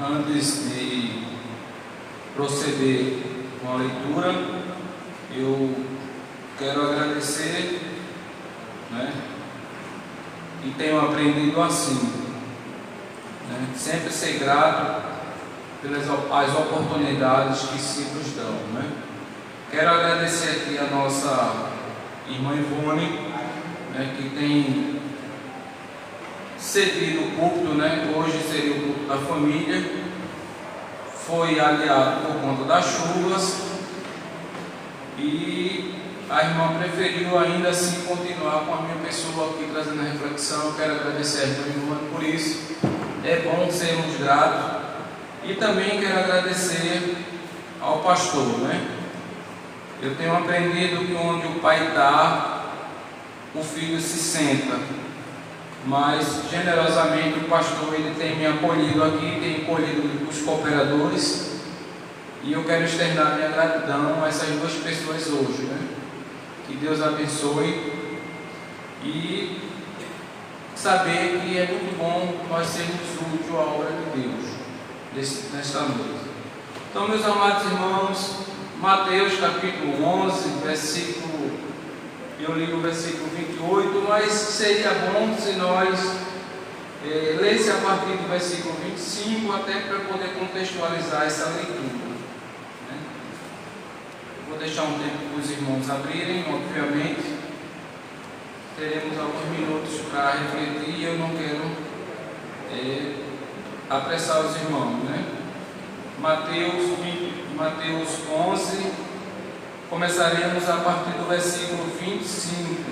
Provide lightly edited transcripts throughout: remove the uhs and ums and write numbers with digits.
Antes de proceder com a leitura, eu quero agradecer, e tenho aprendido assim, sempre ser grato pelas as oportunidades que se nos dão. Quero agradecer aqui a nossa irmã Ivone, que tem cedido o púlpito, hoje seria o culto da família, foi aliado por conta das chuvas e a irmã preferiu ainda assim continuar com a minha pessoa aqui trazendo a reflexão. Eu quero agradecer a irmã por isso, é bom sermos gratos, e também quero agradecer ao pastor. Eu tenho aprendido que onde o pai está, o filho se senta, mas generosamente o pastor ele tem me acolhido aqui, tem acolhido os cooperadores, e eu quero externar minha gratidão a essas duas pessoas hoje. Que Deus abençoe, e saber que é muito bom nós sermos úteis à obra de Deus nesta noite. Então, meus amados irmãos, Mateus capítulo 11, versículo, eu li o versículo 28, mas seria bom se nós lesse a partir do versículo 25, até para poder contextualizar essa leitura. Vou deixar um tempo para os irmãos abrirem, obviamente, teremos alguns minutos para refletir, e eu não quero apressar os irmãos. Mateus 11, começaremos a partir do versículo 25.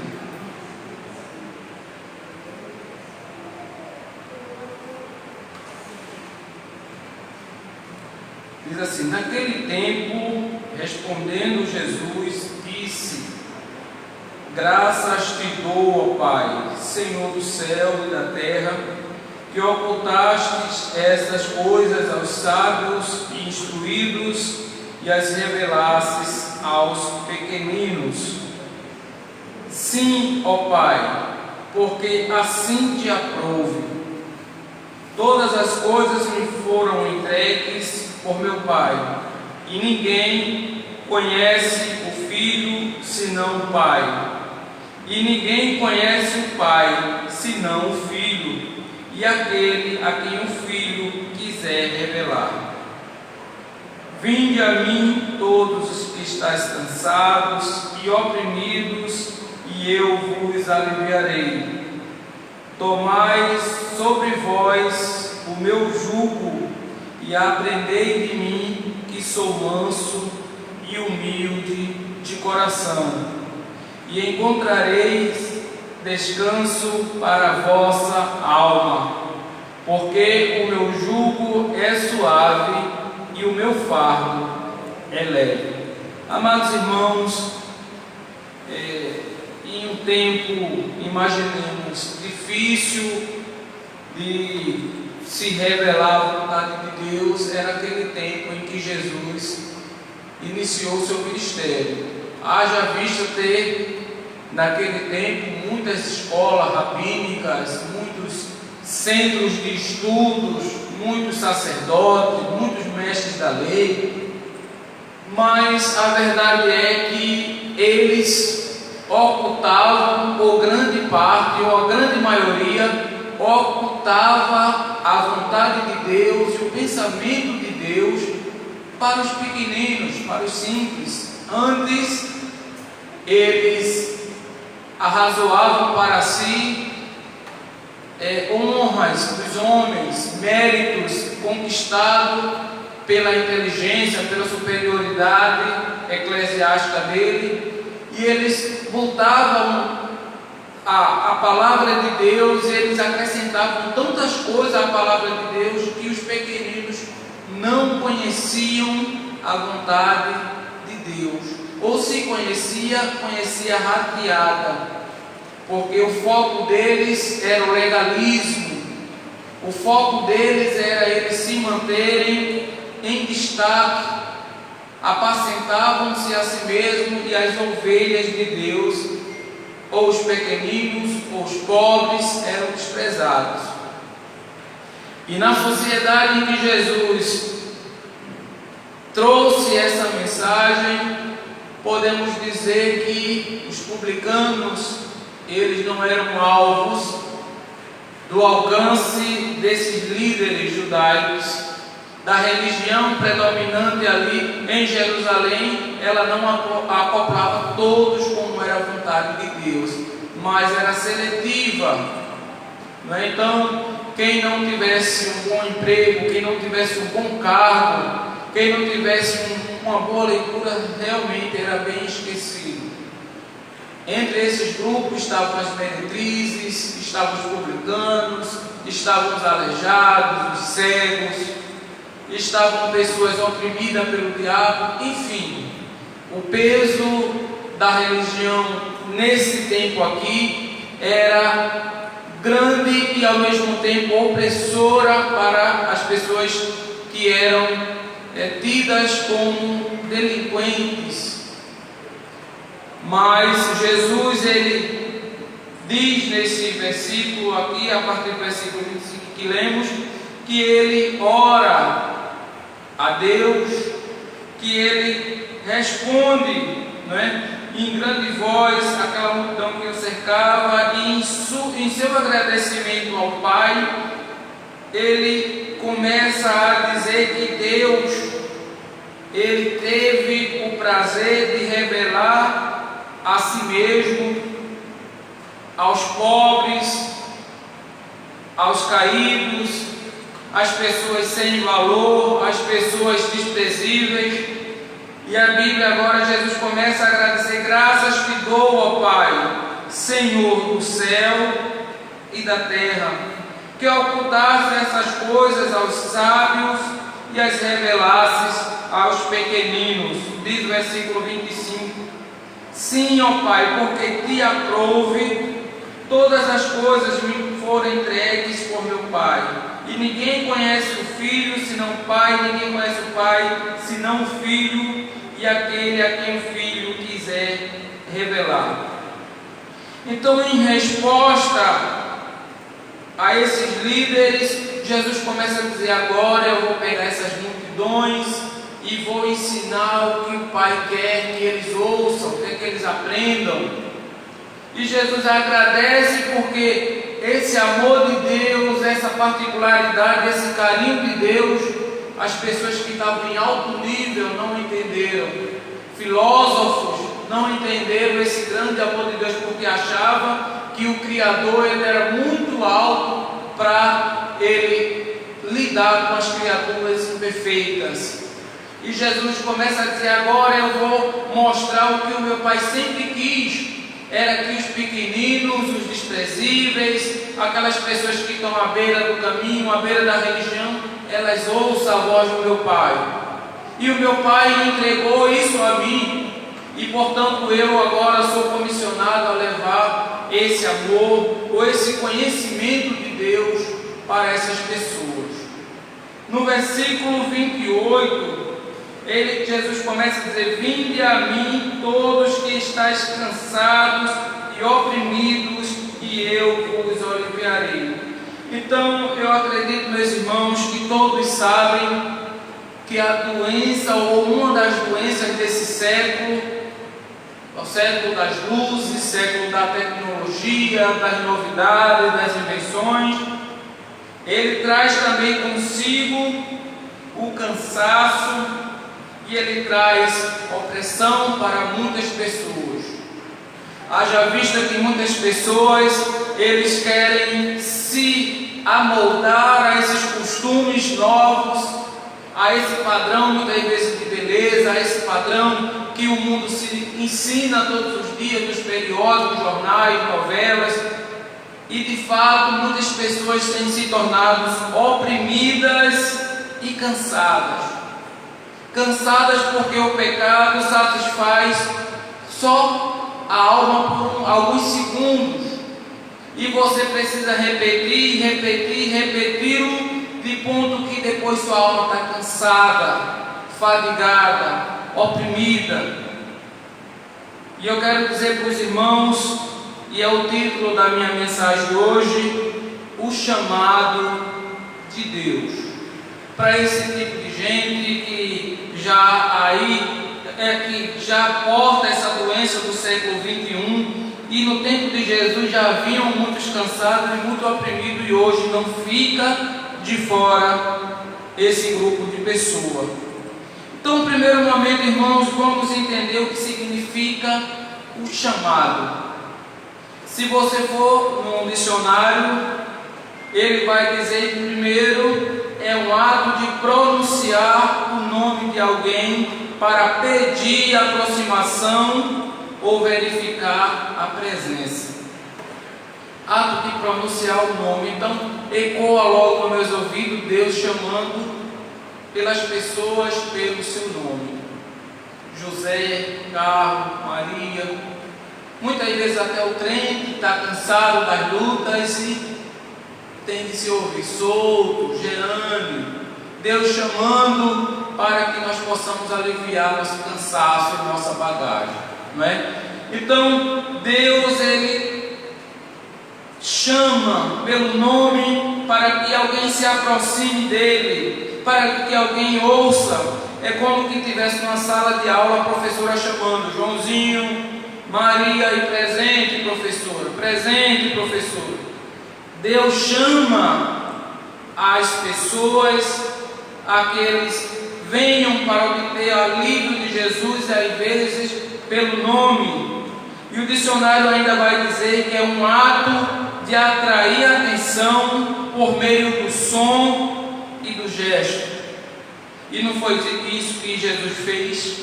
Diz assim: naquele tempo, respondendo Jesus, disse: graças te dou, ó Pai, Senhor do céu e da terra, que ocultastes estas coisas aos sábios e instruídos e as revelastes aos pequeninos. Sim, ó Pai, porque assim te aprouve. Todas as coisas me foram entregues por meu Pai, e ninguém conhece o Filho senão o Pai, e ninguém conhece o Pai senão o Filho, e aquele a quem o Filho quiser revelar. Vinde a mim todos os que estáis cansados e oprimidos, e eu vos aliviarei. Tomai sobre vós o meu jugo e aprendei de mim, que sou manso e humilde de coração, e encontrareis descanso para a vossa alma, porque o meu jugo é suave e o meu fardo é leve. Amados irmãos, em um tempo, imaginemos, difícil de se revelar a vontade de Deus, era aquele tempo em que Jesus iniciou o seu ministério. Haja visto ter, naquele tempo, muitas escolas rabínicas, muitos centros de estudos, muitos sacerdotes, muitos mestres da lei, mas a verdade é que eles ocultavam, ou grande parte, ou a grande maioria, ocultava a vontade de Deus e o pensamento de Deus para os pequeninos, para os simples. Antes, eles arrazoavam para si honras dos homens, méritos conquistados pela inteligência, pela superioridade eclesiástica dele, e eles voltavam a palavra de Deus, eles acrescentavam tantas coisas à palavra de Deus, que os pequeninos não conheciam a vontade de Deus, ou se conhecia rateada, porque o foco deles era o legalismo, o foco deles era eles se manterem em destaque, apacentavam-se a si mesmos e as ovelhas de Deus, ou os pequeninos, ou os pobres, eram desprezados. E na sociedade em que Jesus trouxe essa mensagem, podemos dizer que os publicanos, eles não eram alvos do alcance desses líderes judaicos, da religião predominante ali em Jerusalém. Ela não acoplava todos como era a vontade de Deus, mas era seletiva, né? Então, quem não tivesse um bom emprego, quem não tivesse um bom cargo, quem não tivesse uma boa leitura, realmente era bem esquecido. Entre esses grupos estavam as meretrizes, estavam os publicanos, estavam os aleijados, os cegos, estavam pessoas oprimidas pelo diabo. Enfim, o peso da religião nesse tempo aqui era grande e ao mesmo tempo opressora para as pessoas que eram tidas como delinquentes. Mas Jesus, ele diz nesse versículo aqui, a partir do versículo 25 que lemos, que ele ora a Deus, que ele responde, não é, em grande voz àquela multidão que o cercava, e em seu agradecimento ao Pai, ele começa a dizer que Deus, ele teve o prazer de revelar a si mesmo, aos pobres, aos caídos, às pessoas sem valor, às pessoas desprezíveis. E a Bíblia agora, Jesus começa a agradecer: graças te dou, ó Pai, Senhor do céu e da terra, que ocultaste essas coisas aos sábios e as revelastes aos pequeninos. Diz o versículo 25: sim, ó Pai, porque te aprouve, todas as coisas me foram entregues por meu Pai. E ninguém conhece o Filho senão o Pai, ninguém conhece o Pai senão o Filho, e aquele a quem o Filho quiser revelar. Então, em resposta a esses líderes, Jesus começa a dizer: agora eu vou pegar essas multidões e vou ensinar o que o Pai quer que eles ouçam, quer que eles aprendam. E Jesus agradece porque esse amor de Deus, essa particularidade, esse carinho de Deus, as pessoas que estavam em alto nível não entenderam. Filósofos não entenderam esse grande amor de Deus, porque achavam que o Criador ele era muito alto para ele lidar com as criaturas imperfeitas. E Jesus começa a dizer: agora eu vou mostrar o que o meu Pai sempre quis. Era que os pequeninos, os desprezíveis, aquelas pessoas que estão à beira do caminho, à beira da religião, elas ouçam a voz do meu Pai. E o meu Pai entregou isso a mim, e portanto eu agora sou comissionado a levar esse amor, ou esse conhecimento de Deus para essas pessoas. No versículo 28, Jesus começa a dizer: vinde a mim todos que estáis cansados e oprimidos, e eu vos aliviarei. Então eu acredito, meus irmãos, que todos sabem que a doença, ou uma das doenças desse século, o século das luzes, século da tecnologia, das novidades, das invenções, ele traz também consigo o cansaço, e ele traz opressão para muitas pessoas. Haja vista que muitas pessoas, eles querem se amoldar a esses costumes novos, a esse padrão muitas vezes de beleza, a esse padrão que o mundo se ensina todos os dias nos periódicos, jornais, novelas. E de fato muitas pessoas têm se tornado oprimidas e cansadas. Cansadas porque o pecado satisfaz só a alma por alguns segundos, e você precisa repetir, repeti-lo, de ponto que depois sua alma está cansada, fadigada, oprimida. E eu quero dizer para os irmãos, e é o título da minha mensagem hoje, o chamado de Deus. Para esse tipo de gente que já porta essa doença do século 21, e no tempo de Jesus já haviam muitos cansados e muito oprimidos, e hoje não fica de fora esse grupo de pessoas. Então, no primeiro momento, irmãos, vamos entender o que significa o chamado. Se você for num dicionário, ele vai dizer que primeiro é um ato de pronunciar o nome de alguém para pedir aproximação ou verificar a presença. Ato de pronunciar o nome. Então, ecoa logo nos meus ouvidos Deus chamando pelas pessoas pelo seu nome. José, Carlos, Maria, muitas vezes até o trem que está cansado das lutas e tem de se ouvir solto, Gerane, Deus chamando para que nós possamos aliviar nosso cansaço e nossa bagagem, não é? Então, Deus, Ele chama pelo nome para que alguém se aproxime dele, para que alguém ouça. É como que tivesse numa sala de aula a professora chamando: Joãozinho, Maria, e presente, professora, presente, professora. Deus chama as pessoas a que eles venham para obter o alívio de Jesus, às vezes pelo nome. E o dicionário ainda vai dizer que é um ato de atrair a atenção por meio do som e do gesto. E não foi isso que Jesus fez?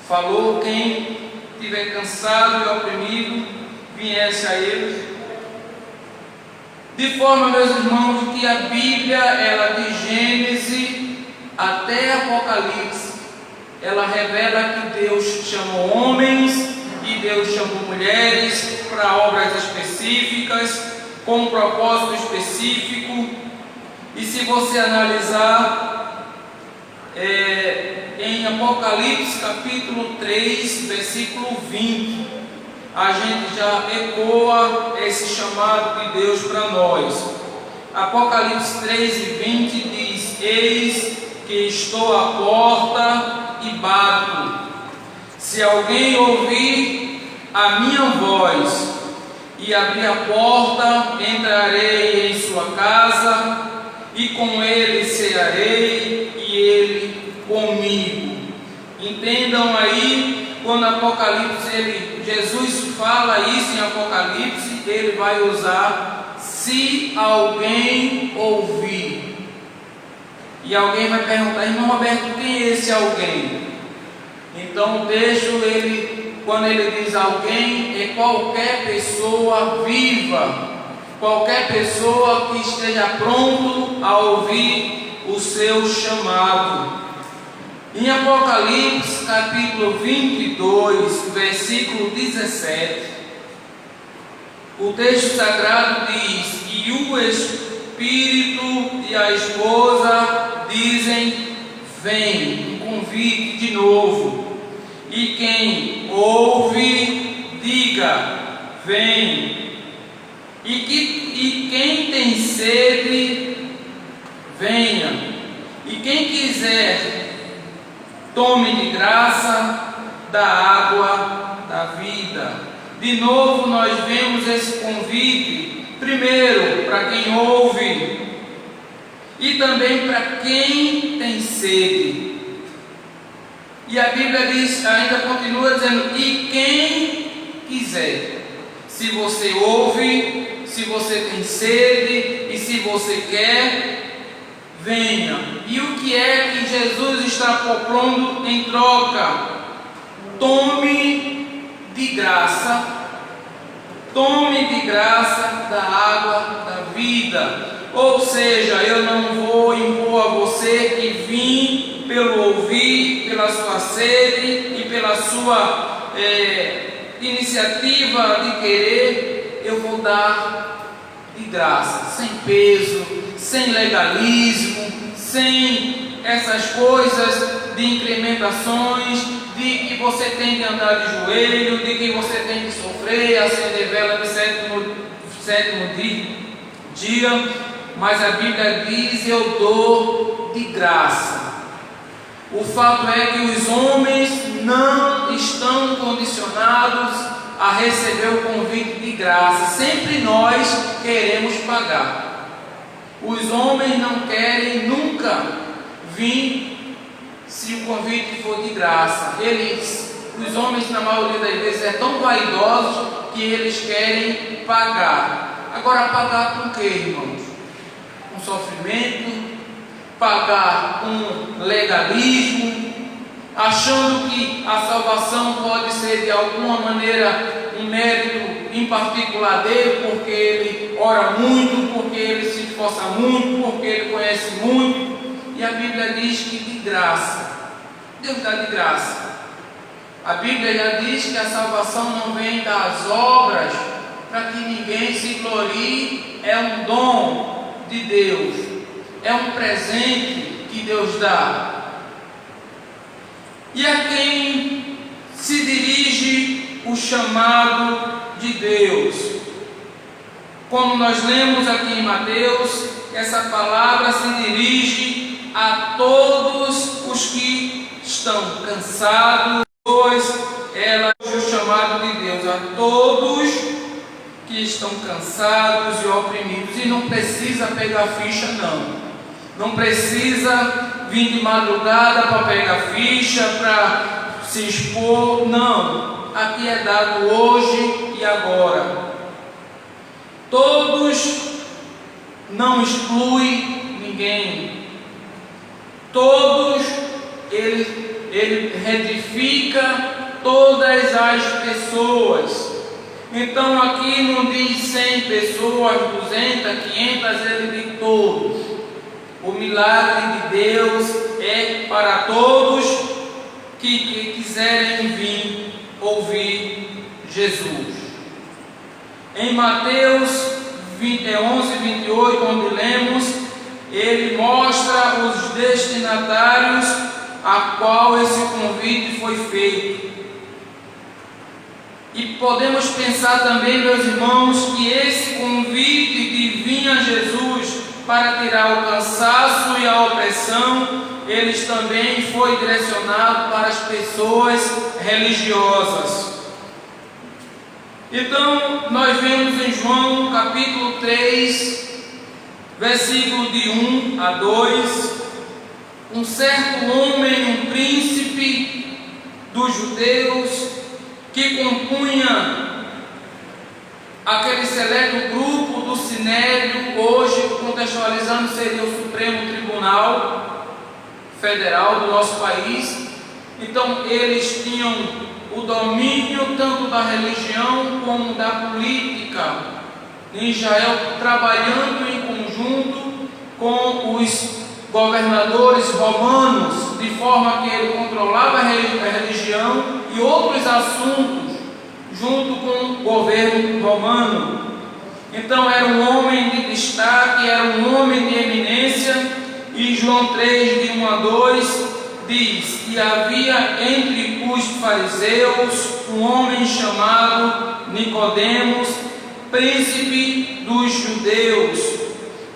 Falou: quem estiver cansado e oprimido, viesse a Ele. De forma, meus irmãos, que a Bíblia, ela de Gênesis até Apocalipse, ela revela que Deus chamou homens e Deus chamou mulheres para obras específicas, com um propósito específico. E se você analisar em Apocalipse capítulo 3, versículo 20, a gente já ecoa esse chamado de Deus para nós. Apocalipse 3 e 20 diz: eis que estou à porta e bato. Se alguém ouvir a minha voz e abrir a porta, entrarei em sua casa e com ele cearei e ele comigo. Entendam aí, quando Apocalipse, Jesus fala isso em Apocalipse, ele vai usar se alguém ouvir. E alguém vai perguntar: irmão Roberto, quem é esse alguém? Então o texto, quando ele diz alguém, é qualquer pessoa viva, qualquer pessoa que esteja pronto a ouvir o seu chamado. Em Apocalipse capítulo 22, versículo 17, o texto sagrado diz: e o Espírito e a esposa dizem: vem. Um convite de novo. E quem ouve, diga: vem. E quem tem sede, venha. E quem quiser, tome de graça da água da vida. De novo nós vemos esse convite, primeiro para quem ouve e também para quem tem sede. E a Bíblia diz, ainda continua dizendo: e quem quiser. Se você ouve, se você tem sede e se você quer, venha. E o que é que Jesus está propondo em troca? Tome de graça, tome de graça da água da vida. Ou seja, eu não vou impor a você que vim pelo ouvir, pela sua sede e pela sua iniciativa de querer. Eu vou dar de graça, sem peso, sem legalismo, sem essas coisas de incrementações, de que você tem que andar de joelho, de que você tem que sofrer, acender vela de sétimo dia. mas a Bíblia diz: eu dou de graça. O fato é que os homens não estão condicionados a receber o convite de graça. Sempre nós queremos pagar. Os homens não querem nunca vir se o convite for de graça. Os homens, na maioria das vezes, é tão vaidosos que eles querem pagar. Agora, pagar com o que, irmãos? Com sofrimento? Pagar com legalismo? Achando que a salvação pode ser de alguma maneira um mérito em particular dele, porque ele ora muito, porque ele se esforça muito, porque ele conhece muito. E a Bíblia diz que de graça. Deus dá de graça. A Bíblia já diz que a salvação não vem das obras para que ninguém se glorie. É um dom de Deus, é um presente que Deus dá. E a quem se dirige o chamado de Deus? Como nós lemos aqui em Mateus, essa palavra se dirige a todos os que estão cansados, pois ela é o chamado de Deus a todos que estão cansados e oprimidos. E não precisa pegar ficha, não precisa vir de madrugada para pegar ficha, para se expor, não. Aqui é dado hoje e agora. Todos, não exclui ninguém. Todos, ele retifica todas as pessoas. Então aqui não diz 100 pessoas, 200, 500, ele diz todos. O milagre de Deus é para todos que quiserem vir ouvir Jesus. Em Mateus 11, 28, onde lemos, ele mostra os destinatários a qual esse convite foi feito. E podemos pensar também, meus irmãos, que esse convite de vir a Jesus para tirar o cansaço e a opressão, eles também foi direcionado para as pessoas religiosas. Então, nós vemos em João capítulo 3, versículo de 1 a 2, um certo homem, um príncipe dos judeus, que compunha aquele seleto grupo do Sinédrio, hoje contextualizando seria o Supremo Tribunal Federal do nosso país. Então eles tinham o domínio tanto da religião como da política em Israel, trabalhando em conjunto com os governadores romanos, de forma que ele controlava a religião e outros assuntos junto com o governo romano. Então era um homem de destaque, era um homem de eminência. E João 3, de 1 a 2 diz que havia entre os fariseus um homem chamado Nicodemos, príncipe dos judeus.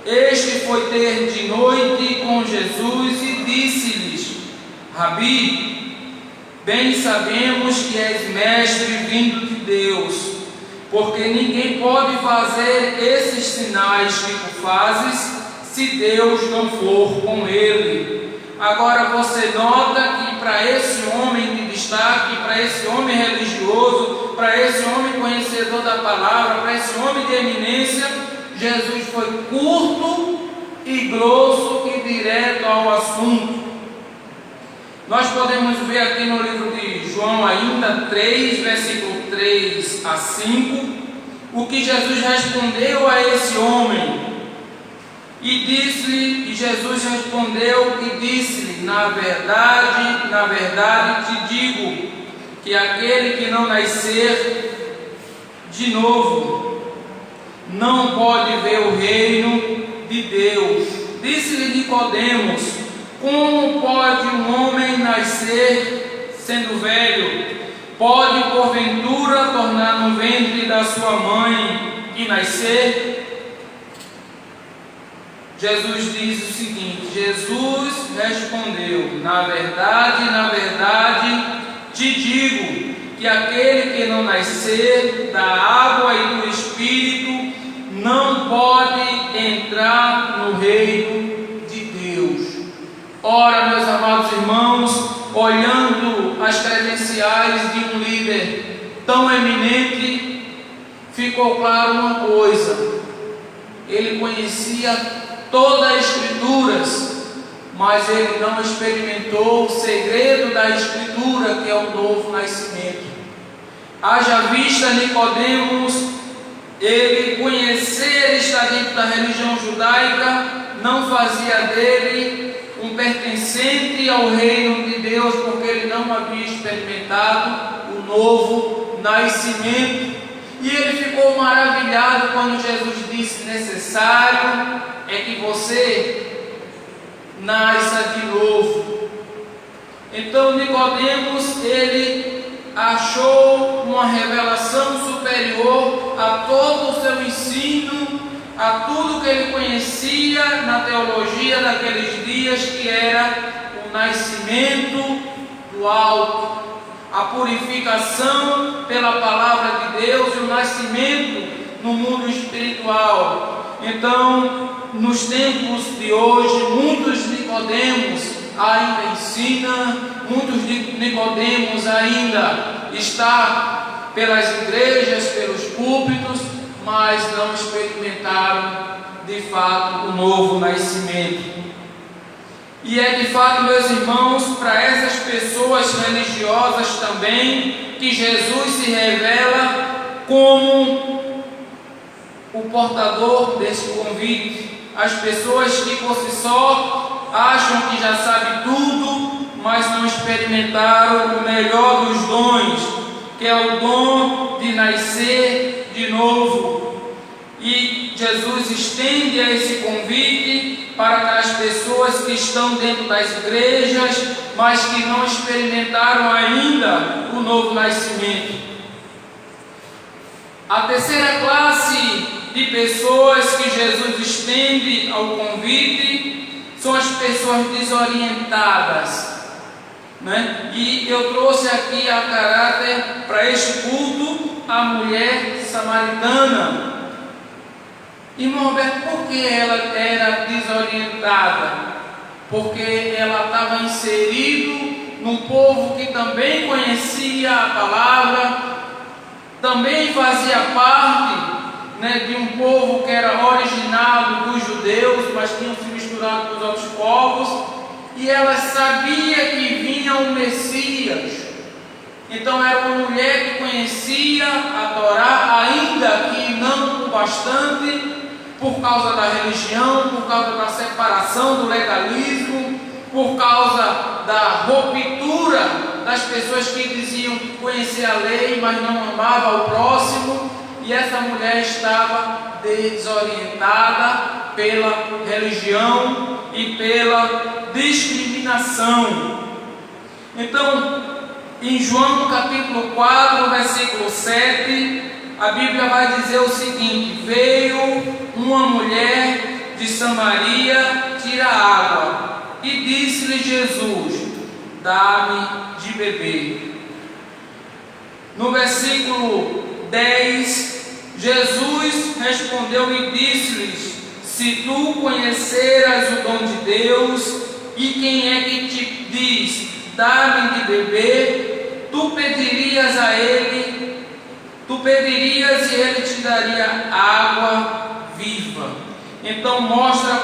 Este foi ter de noite com Jesus e disse-lhes: Rabi, bem sabemos que és mestre vindo de Deus, porque ninguém pode fazer esses sinais que tu fazes se Deus não for com ele. Agora você nota que para esse homem de destaque, para esse homem religioso, para esse homem conhecedor da palavra, para esse homem de eminência, Jesus foi curto e grosso e direto ao assunto. Nós podemos ver aqui no livro de João ainda 3, versículo 3 a 5, o que Jesus respondeu a esse homem. E Jesus respondeu e disse-lhe: na verdade te digo, que aquele que não nascer de novo não pode ver o reino de Deus. Disse-lhe Nicodemos: como pode um homem nascer sendo velho? Pode porventura tornar no ventre da sua mãe e nascer? Jesus diz o seguinte: Jesus respondeu: na verdade, te digo que aquele que não nascer da água e do Espírito não pode entrar no reino de Deus. Ora, meus amados irmãos, olhando as credenciais de um líder tão eminente, ficou claro uma coisa: ele conhecia todas as Escrituras, mas ele não experimentou o segredo da Escritura, que é o novo nascimento. Haja vista Nicodemos, ele conhecer estar dentro da religião judaica, não fazia dele um pertencente ao reino de Deus, porque ele não havia experimentado o novo nascimento. E ele ficou maravilhado quando Jesus disse: necessário é que você nasça de novo. Então Nicodemos, ele achou uma revelação superior a todo o seu ensino, a tudo que ele conhecia na teologia daqueles dias, que era o nascimento do alto, a purificação pela palavra de Deus e o nascimento no mundo espiritual. Então, nos tempos de hoje, muitos Nicodemos ainda ensinam, muitos Nicodemos ainda está pelas igrejas, pelos púlpitos, mas não experimentaram de fato o novo nascimento. E é de fato, meus irmãos, para essas pessoas religiosas também, que Jesus se revela como o portador desse convite. As pessoas que por si só acham que já sabem tudo, mas não experimentaram o melhor dos dons, que é o dom de nascer de novo. E Jesus estende a esse convite para aquelas pessoas que estão dentro das igrejas, mas que não experimentaram ainda o novo nascimento. A terceira classe de pessoas que Jesus estende ao convite são as pessoas desorientadas, né? E eu trouxe aqui a caráter para este culto a mulher samaritana. Irmão Roberto, por que ela era desorientada? Porque ela estava inserida num povo que também conhecia a palavra, também fazia parte, né, de um povo que era originado dos judeus, mas tinham se misturado com os outros povos, e ela sabia que vinha o Messias. Então era uma mulher que conhecia a Torá, ainda que não o bastante, por causa da religião, por causa da separação do legalismo, por causa da ruptura das pessoas que diziam conhecer a lei, mas não amavam o próximo. E essa mulher estava desorientada pela religião e pela discriminação. Então, em João capítulo 4, versículo 7, a Bíblia vai dizer o seguinte: veio uma mulher de Samaria tirar água, e disse-lhe Jesus: dá-me de beber. No versículo 10, Jesus respondeu e disse-lhes: se tu conheceras o dom de Deus, e quem é que te diz, dá-me de beber, tu pedirias e ele te daria água viva. Então mostra,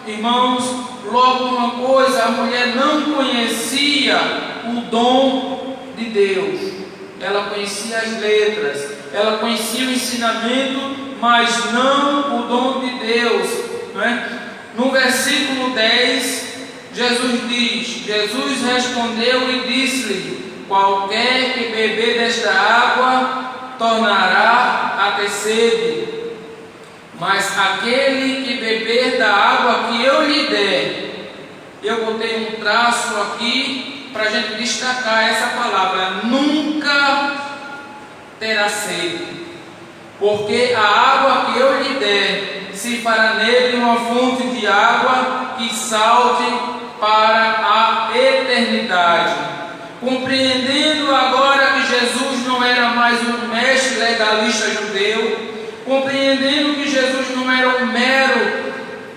irmãos, logo uma coisa: a mulher não conhecia o dom de Deus. Ela conhecia as letras, ela conhecia o ensinamento, mas não o dom de Deus, não é? No versículo 10, Jesus respondeu e disse-lhe: qualquer que beber desta água tornará a ter sede, mas aquele que beber da água que eu lhe der, eu botei um traço aqui para a gente destacar essa palavra, nunca terá sede, porque a água que eu lhe der se fará nele uma fonte de água que salte para a eternidade. Compreendendo agora que Jesus não era mais um mestre legalista judeu, compreendendo que Jesus não era um mero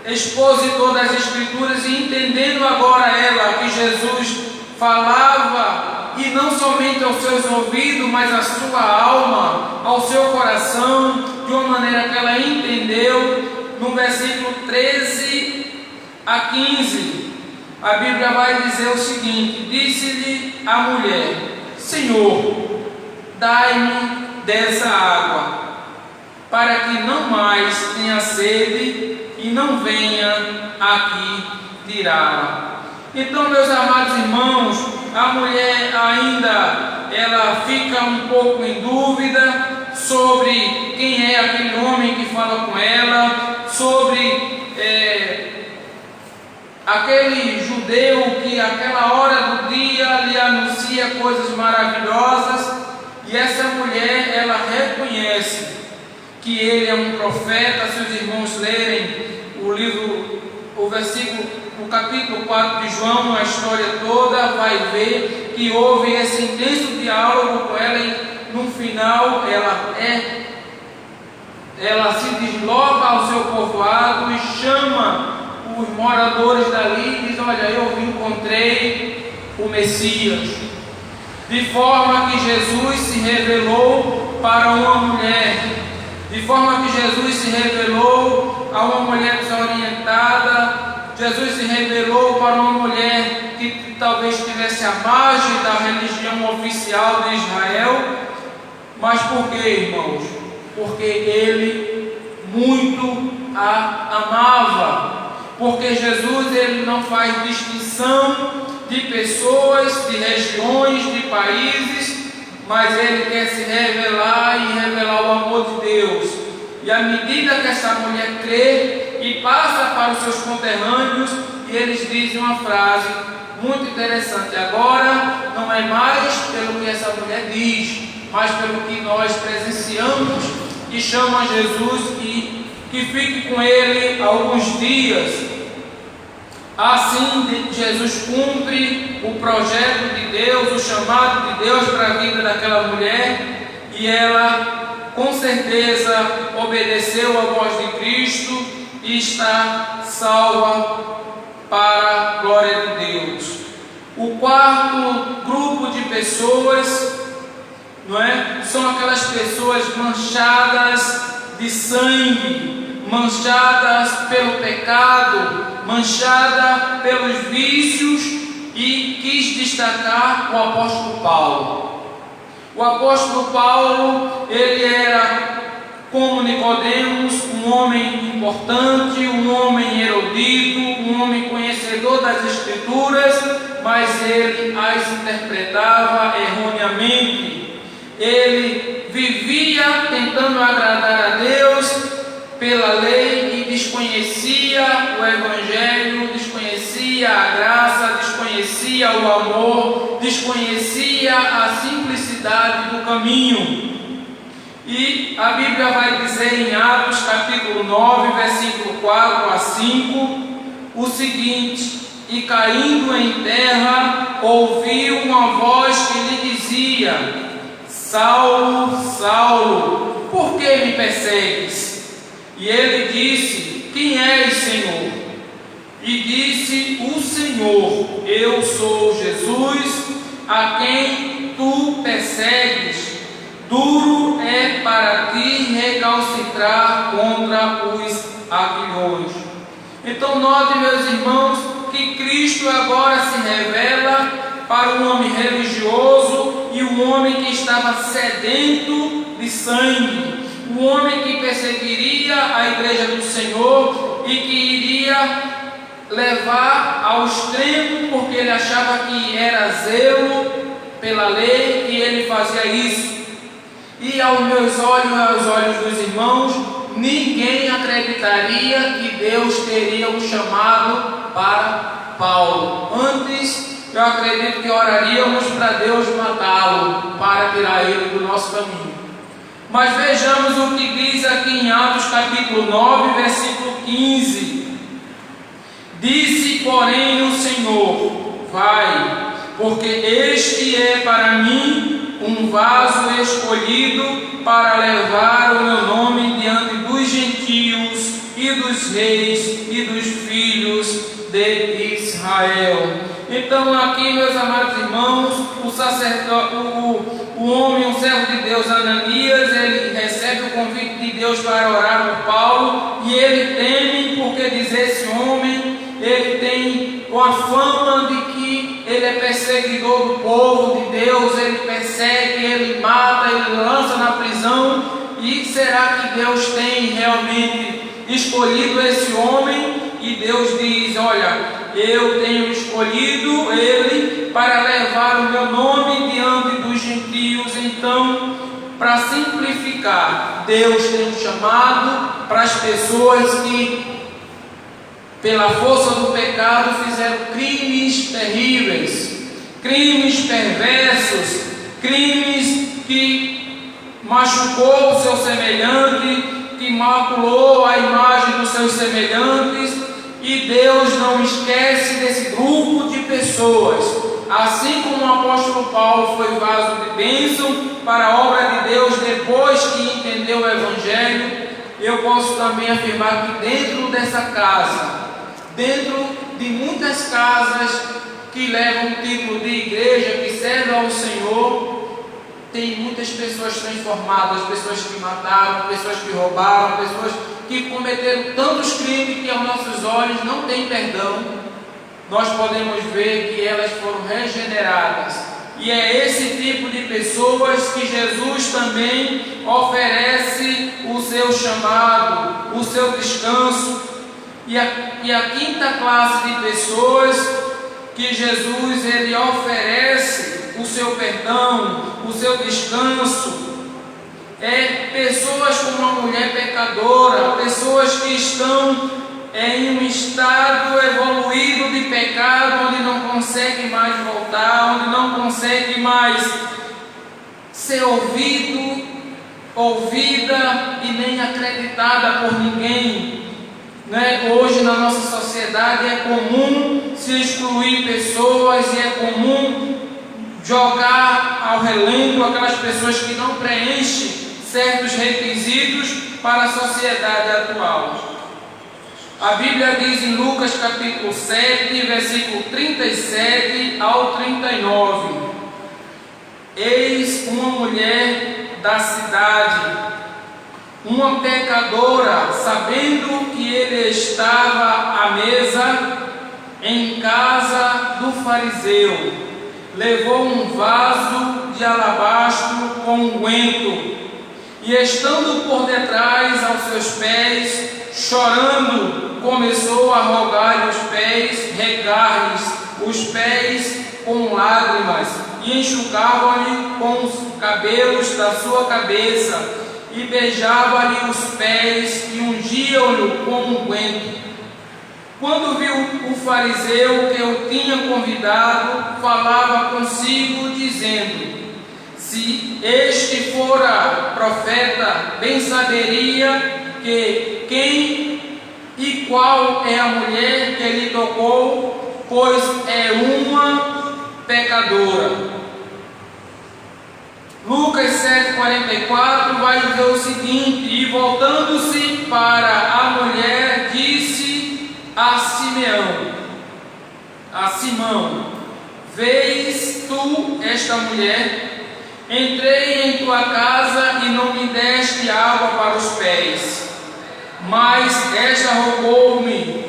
expositor das Escrituras e entendendo agora ela que Jesus falava e não somente aos seus ouvidos, mas à sua alma, ao seu coração, de uma maneira que ela entendeu, no versículo 13 a 15, a Bíblia vai dizer o seguinte: disse-lhe a mulher: Senhor, dai-me dessa água, para que não mais tenha sede e não venha aqui tirá-la. Então, meus amados irmãos, a mulher ainda ela fica um pouco em dúvida sobre quem é aquele homem que fala com ela, sobre aquele judeu que àquela hora do dia lhe anuncia coisas maravilhosas, e essa mulher ela reconhece que ele é um profeta. Se os irmãos lerem o versículo, o capítulo 4 de João, a história toda, vai ver que houve esse intenso diálogo com ela, e no final ela se desloca ao seu povoado e chama os moradores dali e diz: olha, eu encontrei o Messias. De forma que Jesus se revelou para uma mulher, de forma que Jesus se revelou a uma mulher desorientada, Jesus se revelou para uma mulher que talvez estivesse à margem da religião oficial de Israel. Mas por quê, irmãos? Porque ele muito a amava. Porque Jesus ele não faz distinção de pessoas, de regiões, de países, mas ele quer se revelar e revelar o amor de Deus. E à medida que essa mulher crê e passa para os seus conterrâneos, e eles dizem uma frase muito interessante: agora não é mais pelo que essa mulher diz, mas pelo que nós presenciamos, que chama Jesus e que fique com ele alguns dias. Assim Jesus cumpre o projeto de Deus, o chamado de Deus para a vida daquela mulher, e ela com certeza obedeceu a voz de Cristo e está salva para a glória de Deus. O quarto grupo de pessoas, não é? São aquelas pessoas manchadas de sangue, manchadas pelo pecado, manchada pelos vícios, e quis destacar o apóstolo Paulo. O apóstolo Paulo, ele era como Nicodemos, um homem importante, um homem erudito, um homem conhecedor das Escrituras, mas ele as interpretava erroneamente. Ele vivia tentando agradar a Deus pela lei e desconhecia o Evangelho, desconhecia a graça, desconhecia o amor, desconhecia a simplicidade do caminho. E a Bíblia vai dizer em Atos capítulo 9, versículo 4 a 5, o seguinte: e caindo em terra, ouviu uma voz que lhe dizia: Saulo, Saulo, por que me persegues? E ele disse: quem és, Senhor? E disse o Senhor: eu sou Jesus, a quem tu persegues. Duro é para ti recalcitrar contra os aguilhões. Então note, meus irmãos, que Cristo agora se revela para um homem religioso e um homem que estava sedento de sangue, um homem que perseguiria a igreja do Senhor e que iria levar ao extremo, porque ele achava que era zelo pela lei e ele fazia isso. E aos meus olhos e aos olhos dos irmãos, ninguém acreditaria que Deus teria o chamado para Paulo. Antes, eu acredito que oraríamos para Deus matá-lo, para tirar ele do nosso caminho. Mas vejamos o que diz aqui em Atos capítulo 9, versículo 15. Disse, porém, o Senhor: vai, porque este é para mim um vaso escolhido para levar o meu nome diante dos gentios e dos reis e dos filhos de Israel. Então aqui, meus amados irmãos, o sacerdote, o homem, o servo de Deus, Ananias, ele recebe o convite de Deus para orar por Paulo, e ele teme, porque diz: esse homem, ele tem a fama de que ele é perseguidor do povo de Deus, ele persegue, ele mata, ele lança na prisão. E será que Deus tem realmente escolhido esse homem? E Deus diz: olha, eu tenho escolhido ele para levar o meu nome diante dos gentios. Então, para simplificar, Deus tem um chamado para as pessoas que, pela força do pecado, fizeram crimes terríveis, crimes perversos, crimes que machucou o seu semelhante, que maculou a imagem dos seus semelhantes. E Deus não esquece desse grupo de pessoas. Assim como o apóstolo Paulo foi vaso de bênção para a obra de Deus depois que entendeu o Evangelho, eu posso também afirmar que dentro dessa casa, dentro de muitas casas que levam o título de igreja, que servem ao Senhor, tem muitas pessoas transformadas, pessoas que mataram, pessoas que roubaram, pessoas que cometeram tantos crimes que aos nossos olhos não tem perdão. Nós podemos ver que elas foram regeneradas. E é esse tipo de pessoas que Jesus também oferece o seu chamado, o seu descanso. E a quinta classe de pessoas que Jesus ele oferece o seu perdão, o seu descanso, é pessoas como uma mulher pecadora, pessoas que estão em um estado evoluído de pecado, onde não consegue mais voltar, onde não consegue mais ser ouvida e nem acreditada por ninguém. Hoje na nossa sociedade é comum se excluir pessoas e é comum jogar ao relento aquelas pessoas que não preenchem certos requisitos para a sociedade atual. A Bíblia diz em Lucas capítulo 7, versículo 37 ao 39: eis uma mulher da cidade, uma pecadora, sabendo que ele estava à mesa em casa do fariseu, levou um vaso de alabastro com unguento, e estando por detrás aos seus pés, chorando, começou a rogar-lhe os pés, regar-lhes os pés com lágrimas, e enxugava-lhe com os cabelos da sua cabeça, e beijava-lhe os pés, e ungia-o com unguento. Quando viu o fariseu que o tinha convidado, falava consigo, dizendo: se este fora profeta, bem saberia que quem e qual é a mulher que lhe tocou, pois é uma pecadora. Lucas 7,44 vai dizer o seguinte: e voltando-se para a mulher, disse a Simão: vês tu esta mulher? Entrei em tua casa e não me deste água para os pés, mas esta regou-me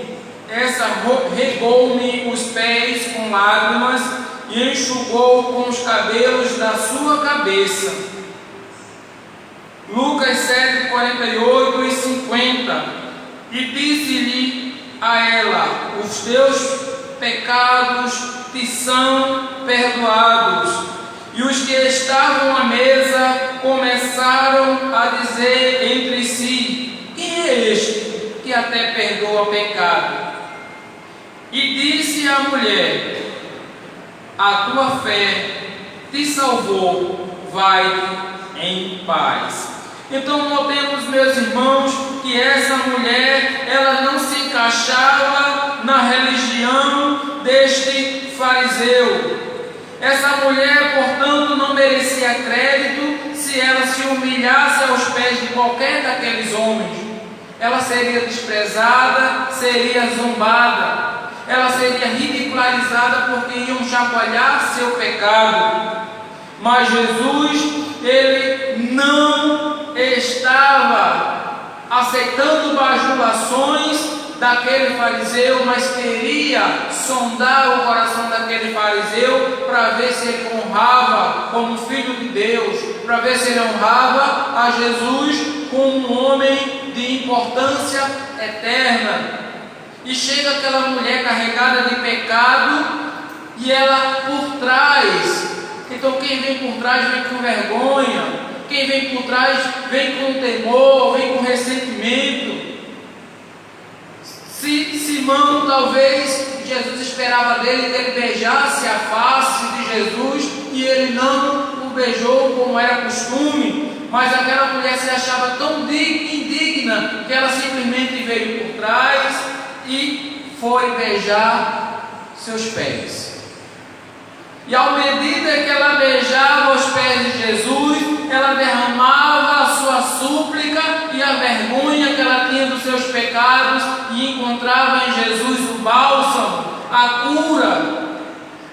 os pés com lágrimas e enxugou com os cabelos da sua cabeça. Lucas 7, 48 e 50. E disse-lhe a ela: os teus pecados te são perdoados. E os que estavam à mesa começaram a dizer entre si: quem é este que até perdoa pecado? E disse a mulher: a tua fé te salvou, vai em paz. Então notemos, meus irmãos, que essa mulher, ela não se encaixava na religião deste fariseu. Essa mulher, portanto, não merecia crédito se ela se humilhasse aos pés de qualquer daqueles homens. Ela seria desprezada, seria zombada, ela seria ridicularizada porque iam chacoalhar seu pecado. Mas Jesus, ele não estava aceitando bajulações daquele fariseu, mas queria sondar o coração daquele fariseu para ver se ele honrava como filho de Deus, para ver se ele honrava a Jesus como um homem de importância eterna. E chega aquela mulher carregada de pecado e ela por trás. Então quem vem por trás vem com vergonha, quem vem por trás vem com temor, vem com ressentimento. Se Simão, talvez Jesus esperava dele que ele beijasse a face de Jesus e ele não o beijou como era costume, mas aquela mulher se achava tão indigna que ela simplesmente veio por trás e foi beijar seus pés. E à medida que ela beijava os pés de Jesus, ela derramava a sua súplica e a vergonha que ela tinha dos seus pecados e encontrava em Jesus o bálsamo, a cura.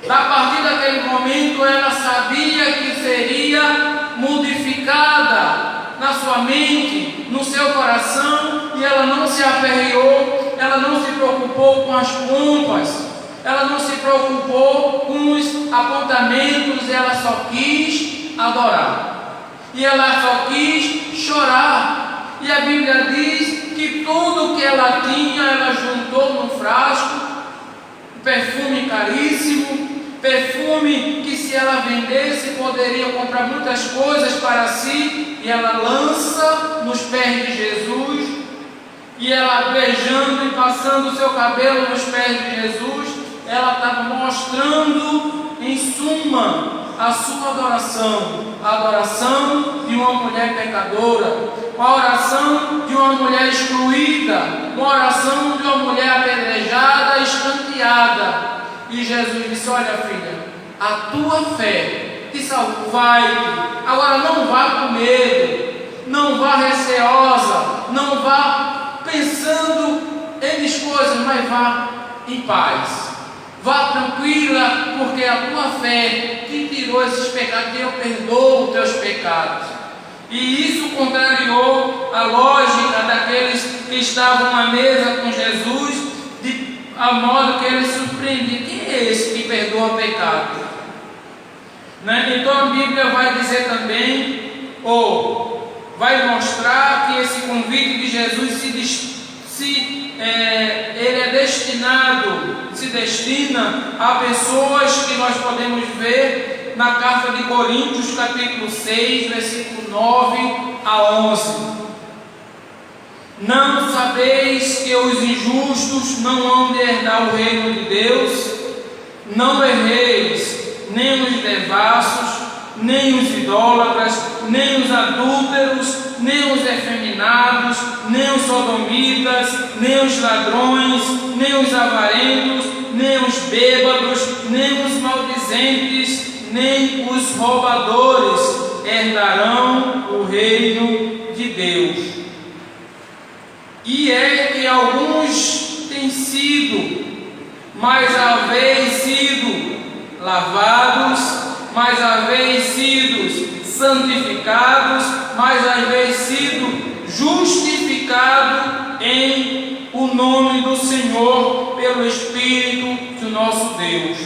A partir daquele momento ela sabia que seria modificada na sua mente, no seu coração, e ela não se aperreou, ela não se preocupou com as pompas. Ela não se preocupou com os apontamentos, ela só quis adorar. E ela só quis chorar. E a Bíblia diz que tudo que ela tinha, ela juntou num frasco, perfume caríssimo, perfume que se ela vendesse poderia comprar muitas coisas para si, e ela lança nos pés de Jesus, e ela beijando e passando o seu cabelo nos pés de Jesus, ela estava mostrando em suma a sua adoração, a adoração de uma mulher pecadora, a oração de uma mulher excluída, uma oração de uma mulher apedrejada, escanteada. E Jesus disse: olha, filha, a tua fé te salvou, vai, agora não vá com medo, não vá receosa, não vá pensando em coisas, mas vá em paz. Vá tranquila, porque a tua fé te tirou esses pecados, e eu perdoo os teus pecados. E isso contrariou a lógica daqueles que estavam à mesa com Jesus, a modo que ele surpreendia: quem é esse que perdoa pecado? Né? Então a Bíblia vai dizer também, vai mostrar que esse convite de Jesus ele se destina a pessoas que nós podemos ver na carta de Coríntios, capítulo 6, versículo 9 a 11. Não sabeis que os injustos não hão de herdar o reino de Deus? Não erreis, nem os devassos, nem os idólatras, nem os adúlteros, nem os efeminados, nem os sodomitas, nem os ladrões, nem os avarentos, nem os bêbados, nem os maldizentes, nem os roubadores herdarão o reino de Deus. E é que alguns têm sido, mas haveis sido lavados, mas haveis sido santificados, mas haveis sido justificados em o nome do Senhor pelo Espírito do nosso Deus.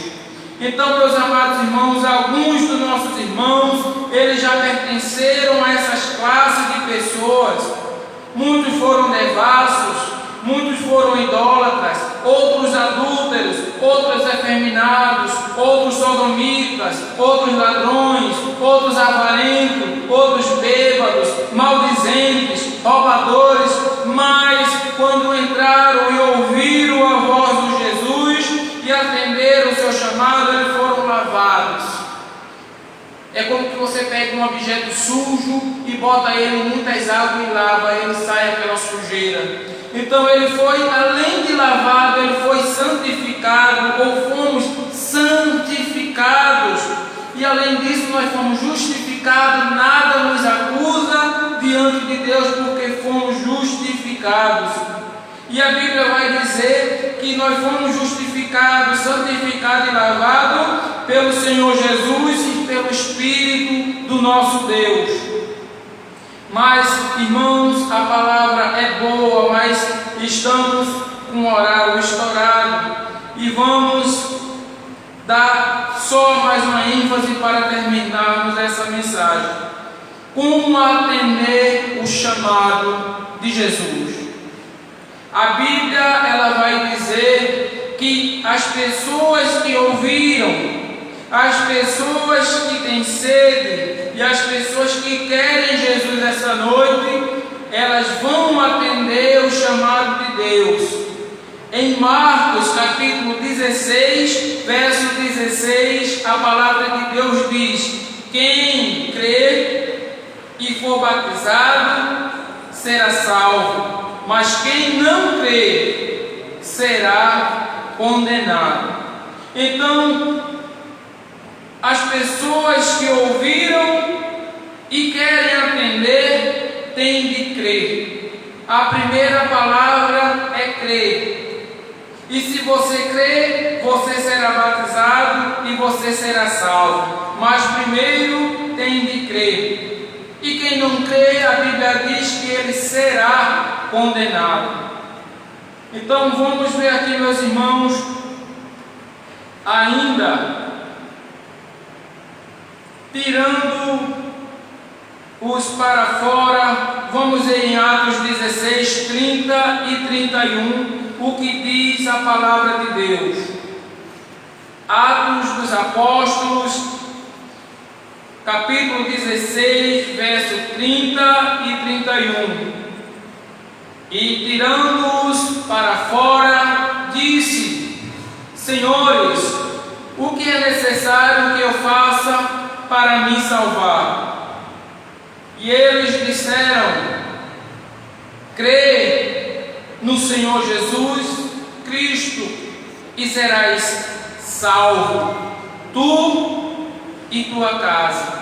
Então, meus amados irmãos, alguns dos nossos irmãos, eles já pertenceram a essas classes de pessoas. Muitos foram devassos, muitos foram idólatras, outros adúlteros, outros efeminados, outros sodomitas, outros ladrões, outros avarentos, outros bêbados, maldizentes, roubadores, mas quando entraram e ouviram a voz de Jesus e atenderam o seu chamado, eles foram lavados. É como que você pega um objeto sujo e bota ele em muitas águas e lava, ele sai aquela sujeira. Então ele foi, além de lavado, ele foi santificado, ou fomos santificados. E além disso, nós fomos justificados, nada nos acusa diante de Deus, porque fomos justificados. E a Bíblia vai dizer que nós fomos justificados, santificados e lavados pelo Senhor Jesus e pelo Espírito do nosso Deus. Mas, irmãos, a palavra é boa, mas estamos com o horário estourado e vamos dar só mais uma ênfase para terminarmos essa mensagem. Como atender o chamado de Jesus? A Bíblia ela vai dizer que as pessoas que ouviram, as pessoas que têm sede e as pessoas que querem Jesus essa noite, elas vão atender o chamado de Deus. Em Marcos capítulo 16, verso 16, a palavra de Deus diz: quem crer e for batizado será salvo, mas quem não crer será condenado. Então, as pessoas que ouviram e querem atender têm de crer. A primeira palavra é crer. E se você crer, você será batizado e você será salvo. Mas primeiro tem de crer. E quem não crê, a Bíblia diz que ele será condenado. Então vamos ver aqui, meus irmãos, ainda tirando os para fora, vamos ver em Atos 16, 30 e 31, o que diz a palavra de Deus. Atos dos Apóstolos, capítulo 16, verso 30 e 31. E tirando-os para fora, disse: Senhores, o que é necessário que eu faça para me salvar? E eles disseram: crê no Senhor Jesus Cristo e serás salvo, tu e tua casa.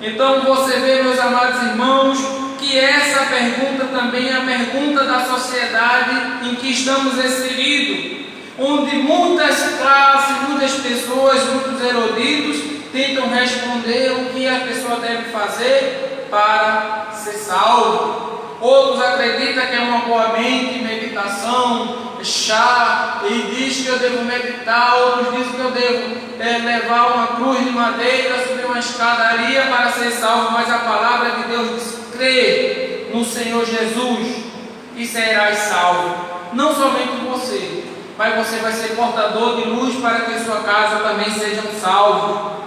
Então você vê, meus amados irmãos, que essa pergunta também é a pergunta da sociedade em que estamos inseridos, onde muitas classes, muitas pessoas, muitos eruditos tentam responder o que a pessoa deve fazer para ser salvo. Outros acreditam que é uma boa mente, meditação, chá, e diz que eu devo meditar. Outros dizem que eu devo levar uma cruz de madeira, subir uma escadaria para ser salvo. Mas a palavra de Deus diz: crê no Senhor Jesus e serás salvo. Não somente você, mas você vai ser portador de luz para que sua casa também seja salva.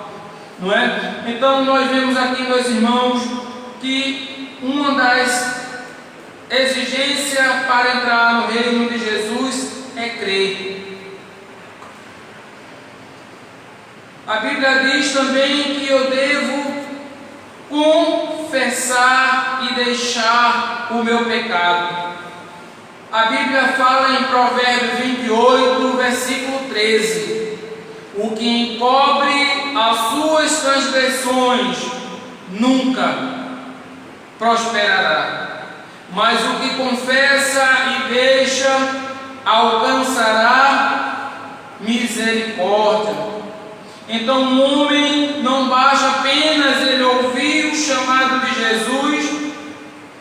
Não é? Então nós vemos aqui, meus irmãos, que uma das exigências para entrar no reino de Jesus é crer. A Bíblia diz também que eu devo confessar e deixar o meu pecado. A Bíblia fala em Provérbios 28, versículo 13: o que encobre as suas transgressões nunca prosperará, mas o que confessa e deixa alcançará misericórdia. Então um homem não basta apenas ele ouvir o chamado de Jesus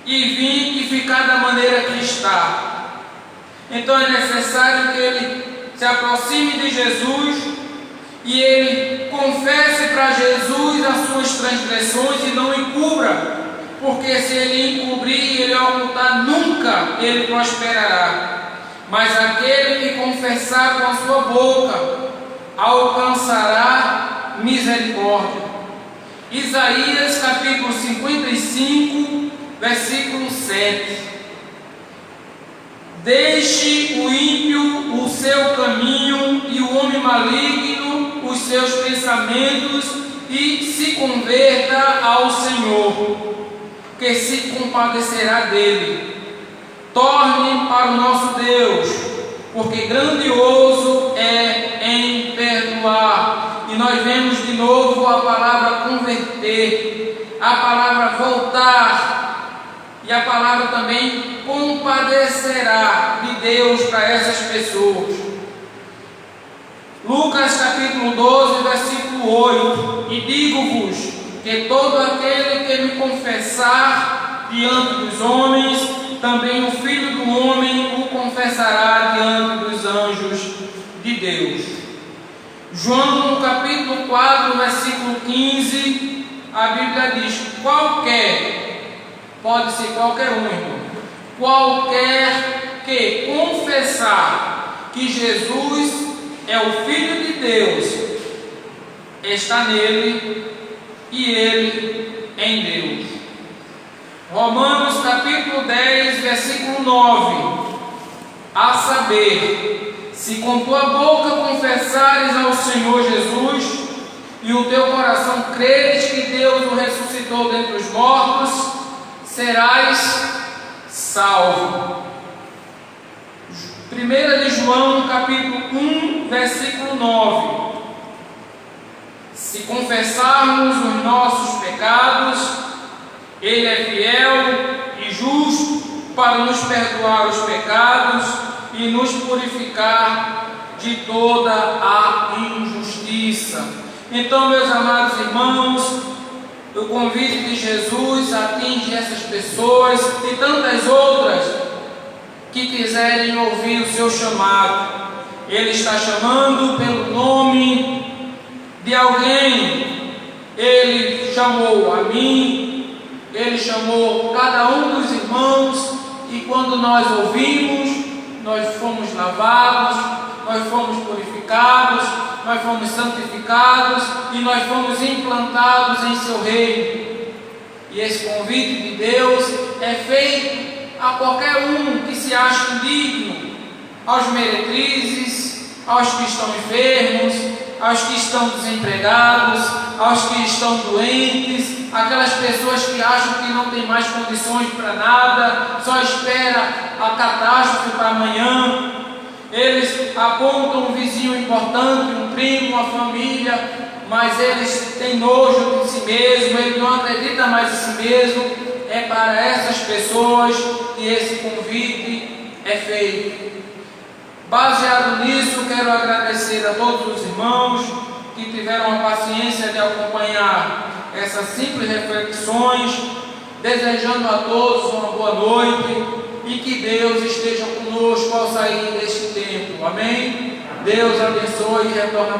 e vir e ficar da maneira que está. Então é necessário que ele se aproxime de Jesus e ele confesse para Jesus as suas transgressões e não encubra, porque se ele encobrir e ele ocultar, nunca ele prosperará. Mas aquele que confessar com a sua boca alcançará misericórdia. Isaías capítulo 55, versículo 7: deixe o ímpio o seu caminho e o homem maligno os seus pensamentos, e se converta ao Senhor, que se compadecerá dele. Torne para o nosso Deus, porque grandioso é em perdoar. E nós vemos de novo a palavra converter, a palavra voltar, e a palavra também compadecerá de Deus para essas pessoas. Lucas capítulo 12, versículo 8: E digo-vos que todo aquele que me confessar diante dos homens, também o Filho do Homem o confessará diante dos anjos de Deus. João no capítulo 4, versículo 15, a Bíblia diz: qualquer, pode ser qualquer um, irmão, qualquer que confessar que Jesus é o Filho de Deus, está nele e ele em Deus. Romanos capítulo 10, versículo 9: a saber, se com tua boca confessares ao Senhor Jesus e o teu coração creres que Deus o ressuscitou dentre os mortos, serás salvo. 1 de João capítulo 1, versículo 9: se confessarmos os nossos pecados, Ele é fiel e justo para nos perdoar os pecados e nos purificar de toda a injustiça. Então, meus amados irmãos, o convite de Jesus atinge essas pessoas e tantas outras que quiserem ouvir o seu chamado. Ele está chamando pelo nome de alguém. Ele chamou a mim, ele chamou cada um dos irmãos, e quando nós ouvimos, nós fomos lavados, nós fomos purificados, nós fomos santificados e nós fomos implantados em seu reino. E esse convite de Deus é feito a qualquer um que se ache indigno, aos meretrizes, aos que estão enfermos, aos que estão desempregados, aos que estão doentes, aquelas pessoas que acham que não tem mais condições para nada, só espera a catástrofe para amanhã. Eles apontam um vizinho importante, um primo, uma família, mas eles têm nojo de si mesmo, eles não acreditam mais em si mesmo. É para essas pessoas que esse convite é feito. Baseado nisso, quero agradecer a todos os irmãos que tiveram a paciência de acompanhar essas simples reflexões, desejando a todos uma boa noite e que Deus esteja conosco ao sair deste tempo. Amém? Deus abençoe e retorna.